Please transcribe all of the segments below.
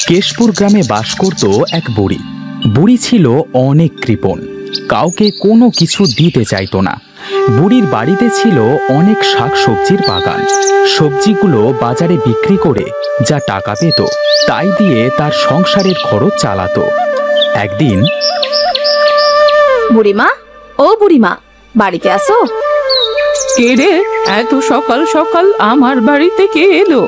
কেশপুর গ্রামে বাস করত এক বুড়ি। বুড়ি ছিল অনেক কৃপণ, কাউকে কোনো কিছু দিতে চাইতো না। বুড়ির বাড়িতে ছিল অনেক শাকসবজির বাগান। সবজিগুলো বাজারে বিক্রি করে যা টাকা পেত তাই দিয়ে তার সংসারের খরচ চালাতো। একদিন, বুড়িমা, ও বুড়িমা, বাড়িতে আসো। কে রে, এত সকাল সকাল আমার বাড়িতে কে এলো?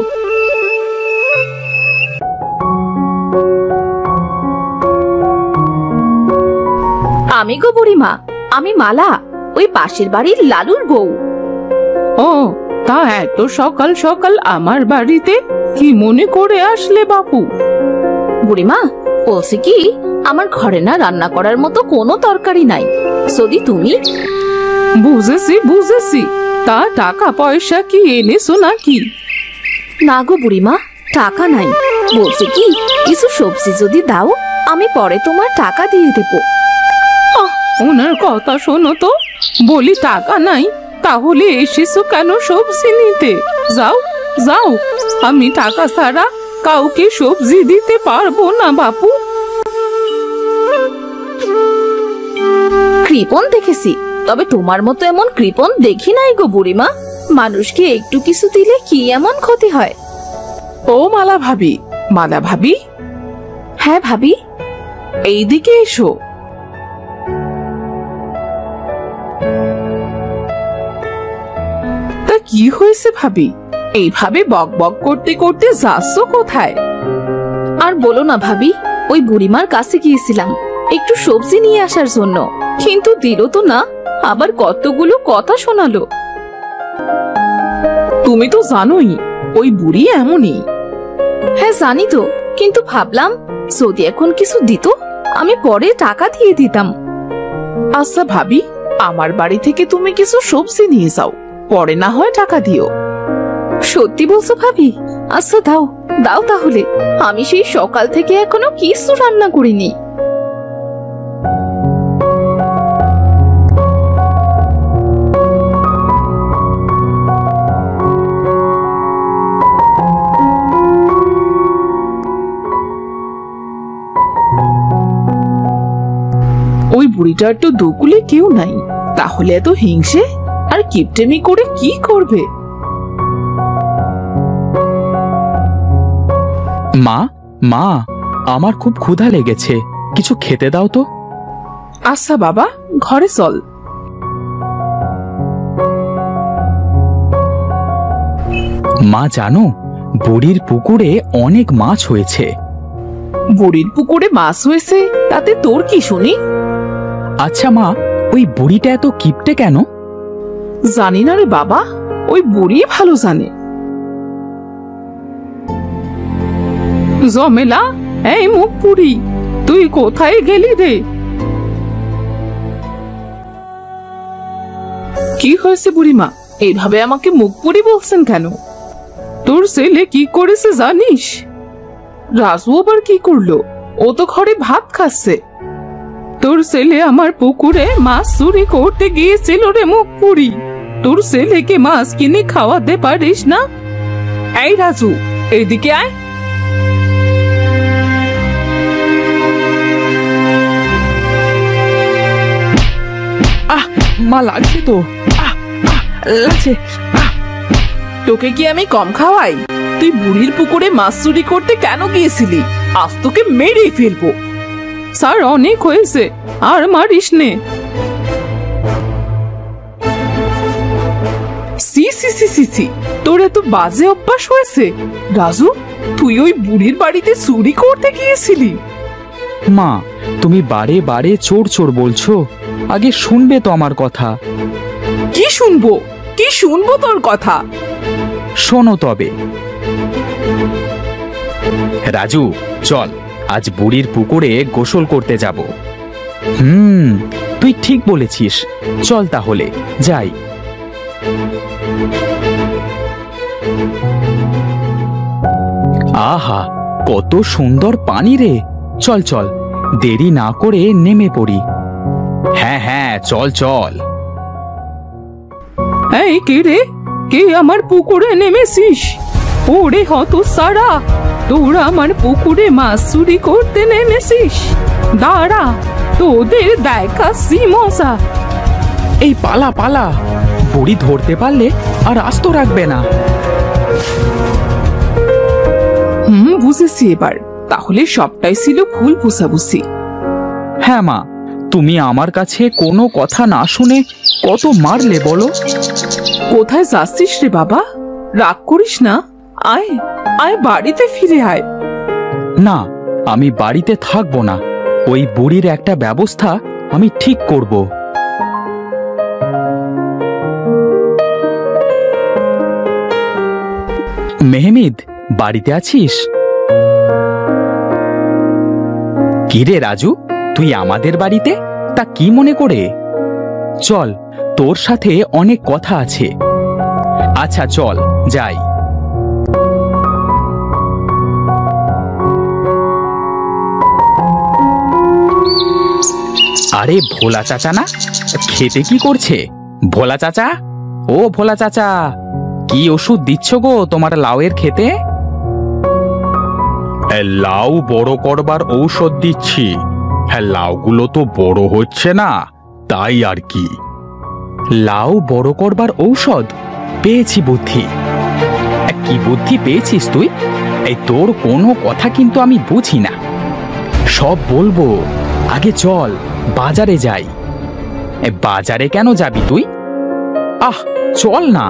আমি গো বুড়িমা, আমি মালা, ওই পাশের বাড়ির লালুর বউ। ও, তা এত সকাল সকাল আমার বাড়িতে কি মনে করে আসলে বাপু? বুড়িমা বলছি কি, আমার ঘরে না রান্না করার মতো কোনো তরকারি নাই, যদি তুমি। বুঝেছি বুঝেছি, তা টাকা পয়সা কি এনেছো নাকি? না গো বুড়িমা, টাকা নাই। বলছি কি, কিছু সবজি যদি দাও, আমি পরে তোমার টাকা দিয়ে দেবো। ওনার কথা শোনো তো, বলি টাকা নাই, তাহলে এসেছো কেন সবজি নিতে? যাও যাও, আমি টাকা ছাড়া কাউকে সবজি দিতে পারবো না বাপু। কৃপণ দেখেছি, তবে তোমার মতো এমন কৃপণ দেখি নাই গো বুড়িমা। মানুষকে একটু কিছু দিলে কি এমন ক্ষতি হয়? ও মালা ভাবি, মালা ভাবি। হ্যাঁ ভাবি। এইদিকে এসো। তা কি হয়েছে ভাবি, এইভাবে বক বক করতে করতে যাচ্ছ কোথায়? আর বলো না ভাবি, ওই বুড়িমার কাছে গিয়েছিলাম একটু সবজি নিয়ে আসার জন্য, কিন্তু দিল তো না, আবার কতগুলো কথা শোনালো। তুমি তো জানোই ওই বুড়ি এমনই। হ্যাঁ জানি তো, কিন্তু ভাবলাম যদি এখন কিছু দিত, আমি পরে টাকা দিয়ে দিতাম। আচ্ছা ভাবি, আমার বাড়ি থেকে তুমি কিছু সবজি নিয়ে যাও, পরে না হয় টাকা দিও। সত্যি বলছো ভাবি? আচ্ছা দাও দাও তাহলে, আমি সেই সকাল থেকে এখনো কিছু রান্না করিনি। ওই বুড়িটার তো দুকুলে কেউ নাই, তাহলে এত হিংসে আর কিপটেমি করে কি করবে? মা মা, আমার খুব ক্ষুধা লেগেছে, কিছু খেতে দাও তো। আচ্ছা বাবা, ঘরে চল। মা জানো, বুড়ির পুকুরে অনেক মাছ হয়েছে। বুড়ির পুকুরে মাছ হয়েছে, তাতে তোর কি শুনি? আচ্ছা মা, ওই বুড়িটা এত কিপটে কেন? জানি না রে বাবা, ওই বুড়ি ভালো জানে। জমেলা, এই মুখ পুরি, তুই কোথায় গেলি রে? কি হয়েছে বুড়িমা, এইভাবে আমাকে মুখ পুরি বলছেন কেন? তোর ছেলে কি করেছে জানিস? রাজু আবার কি করলো? ও তো ঘরে ভাত খাচ্ছে। তোর ছেলে আমার পুকুরে মাছ চুরি করতে গিয়েছিল রে মুখ পুরি। তোর ছেলেকে মাছ কিনে খাওয়াতে পারিস না? এই রাজু, এদিকে আয়। মা লাগছে তো, লাগছে। তোকে কি আমি কম খাওয়াই? তুই বুড়ির পুকুরে মাছ চুরি করতে কেন গিয়েছিলি? আজ তোকে মেরেই ফেলবো। স্যার অনেক হয়েছে, আর মারিস নে। সি সি সি সি সি, তোর এত বাজে অভ্যাস হয়েছে? রাজু, তুই ওই বুড়ির বাড়িতে চুরি করতে গিয়েছিলি? মা, তুমি বারে বারে চোর চোর বলছো, আগে শুনবে তো আমার কথা। কি শুনবো, কি শুনবো তোর কথা? শোনো তবে। রাজু চল, আজ বুড়ির পুকুরে গোসল করতে যাব। তুই ঠিক বলেছিস, চল তাহলে যাই। আহা, কত সুন্দর পানি রে! চল চল, দেরি না করে নেমে পড়ি। হ্যাঁ হ্যাঁ, চল চল। এই কে রে, কে আমার পুকুরে নেমেছিস? ওরে হতছাড়া, তোরা আমার পুকুরে মাছ চুরি করতে নেমেছিস? দাঁড়া, তোদের দেখাচ্ছি মজা। এই পালা পালা, বুড়ি ধরতে পারলে আর আস্ত রাখবে না। বুঝেছি এবার, তাহলে সবটাই ছিল ভুল বুঝাবুঝি। হ্যাঁ মা, তুমি আমার কাছে কোনো কথা না শুনে কত মারলে বলো। কোথায় যাচ্ছিস রে বাবা? রাগ করিস না, আয় আয়, বাড়িতে ফিরে আয়। না, আমি বাড়িতে থাকবো না। ওই বুড়ির একটা ব্যবস্থা আমি ঠিক করব। মেহমিদ, বাড়িতে আছিস? কি রে রাজু, তুই আমাদের বাড়িতে? তা কি মনে করে? চল, তোর সাথে অনেক কথা আছে। আচ্ছা চল যাই। আরে ভোলা চাচা না? খেতে কি করছে? ভোলা চাচা, ও ভোলা চাচা, কি ওষুধ দিচ্ছ গো তোমার লাউয়ের খেতে? লাউ বড় করবার ঔষধ দিচ্ছি। হ্যাঁ, লাউগুলো তো বড় হচ্ছে না, তাই আর কি। লাউ বড় করবার ঔষধ? পেয়েছি বুদ্ধি। কি বুদ্ধি পেয়েছিস তুই? এই তোর কোনো কথা কিন্তু আমি বুঝি না। সব বলবো, আগে চল বাজারে যাই। বাজারে কেন যাবি তুই? আহ, চল না।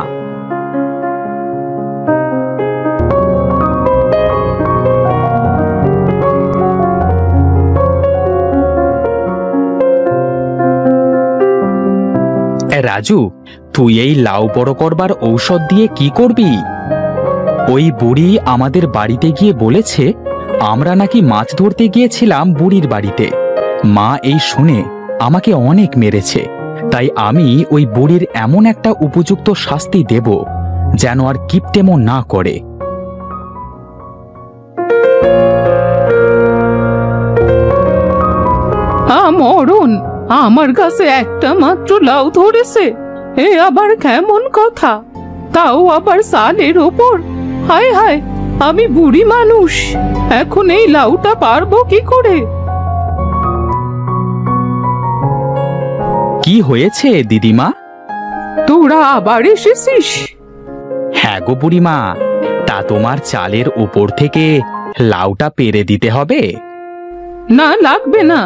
রাজু, তুই এই লাউ বড় করবার ঔষধ দিয়ে কি করবি? ওই বুড়ি আমাদের বাড়িতে গিয়ে বলেছে আমরা নাকি মাছ ধরতে গিয়েছিলাম বুড়ির বাড়িতে। মা এই শুনে আমাকে অনেক মেরেছে। তাই আমি ওই বুড়ির এমন একটা উপযুক্ত শাস্তি দেব যেন আর কিপটেমো না করে। মরণ, আমার কাছে একটা মাত্র লাউ ধরেছে, এ আবার কেমন কথা? তাও আবার সালের ওপর। হায় হায়, আমি বুড়ি মানুষ, এখন এই লাউটা পারবো কি করে? কি হয়েছে দিদিমা? তোরা আবার এসেছিস? হ্যাঁ গো বুড়িমা, তা তোমার চালের উপর থেকে লাউটা পেরে দিতে হবে? না, লাগবে না।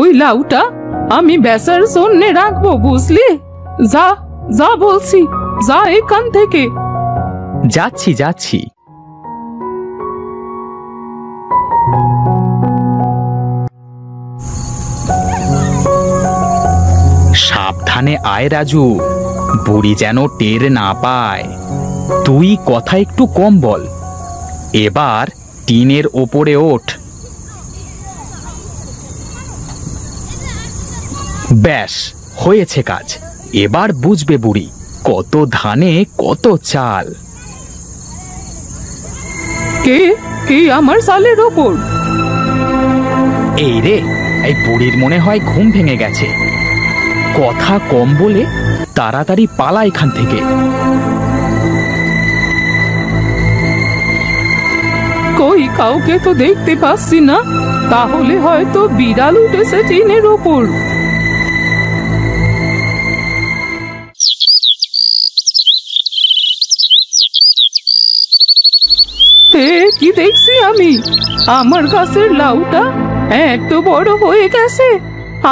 ওই লাউটা আমি বেচার জন্যে রাখবো, বুঝলি? যা যা বলছি, যা এখান থেকে। যাচ্ছি যাচ্ছি। সাবধানে আয় রাজু, বুড়ি যেন টের না পায়। তুই কথা একটু কম বল। এবার টিনের ওপরে ওঠ। ব্যাস, হয়েছে কাজ। এবার বুঝবে বুড়ি কত ধানে কত চাল। কে কে আমার সালের ওপর? এই রে, এই বুড়ির মনে হয় ঘুম ভেঙে গেছে। কথা কম বলে তাড়াতাড়ি পালা এখান থেকে। কই, কাউকে তো দেখতে পাচ্ছি না। তাহলে হয়তো বিড়াল উঠেছে টিনের ওপর। কি দেখছি আমি? আমার গাছের লাউটা এত বড় হয়ে গেছে,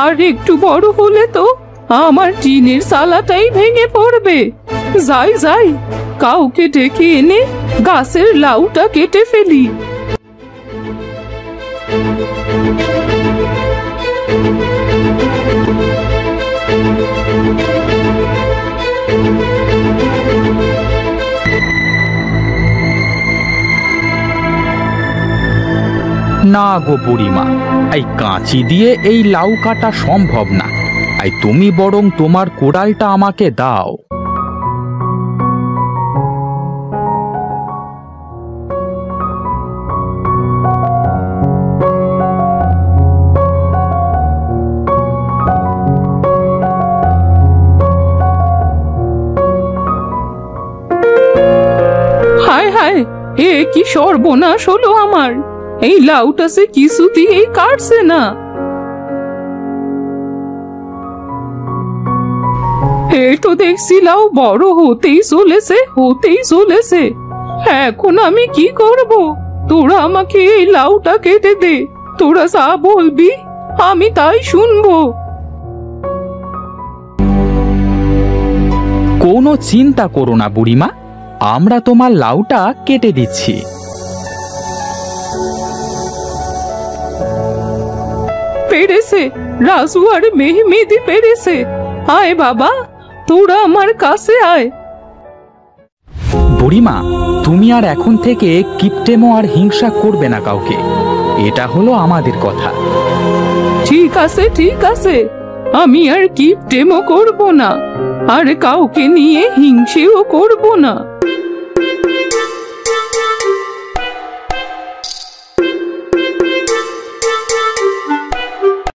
আর একটু বড় হলে তো আমার টিনের চালাটাই ভেঙে পড়বে। যাই যাই, কাউকে ডেকে এনে গাছের লাউটা কেটে ফেলি। না গো বুড়িমা, এই কাঁচি দিয়ে এই লাউ কাটা সম্ভব না। এই তুমি বরং তোমার কোড়ালটা আমাকে দাও। হায় হায়, এ কি সর্বনাশ হলো আমার! এই লাউটা সে কিছুতেই কাটছে না। এই তো দেখছি লাউ বড় হতেই চলেছে। এখন আমি কি করব? তোরা আমাকে এই লাউটা কেটে দে। তোরা যা বলবি আমি তাই শুনবো। কোনো চিন্তা করো না বুড়িমা, আমরা তোমার লাউটা কেটে দিচ্ছি। পেরেছে, রাজু আর মেহমেদি পেরেছে। আয় বাবা, তোরা আমার কাছে আয়। বুড়িমা, তুমি আর এখন থেকে কিপটেমো আর হিংসা করবে না কাউকে। এটা হলো আমাদের কথা। ঠিক আছে, আমি আর কিপটেমো করব না, আর কাউকে নিয়ে হিংসেও করব না।